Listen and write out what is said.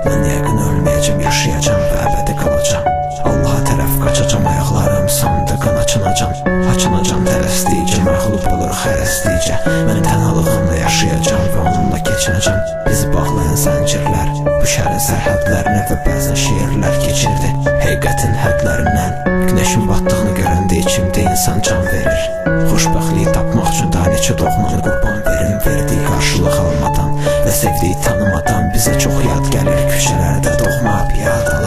Mən yəqin ölməyəcəm, yaşayacam və əbədi qalacam. Allaha tərəf qaçacam, ayaqlarım sandı qana çınacam. Açınacam tələsdikcə, məğlub olur xərəsdikcə. Mən tənhalığımla yaşayacam və onunla keçinəcəm. Bizi bağlayan zəncirlər bu şəhərin sərhədlərinə və bəzən şeirlər keçirdi həqiqətin hədlərindən. Günəşin batdığını görəndə içimdə insan can verir. Xoşbəxtliyi tapmaq üçün daha neçə doğmanı qurban verin. Verdiyi qarşılıq almadan və sevdiyi tanımadan bizə çox yad gəlir küçələrdə doğma piyadalar.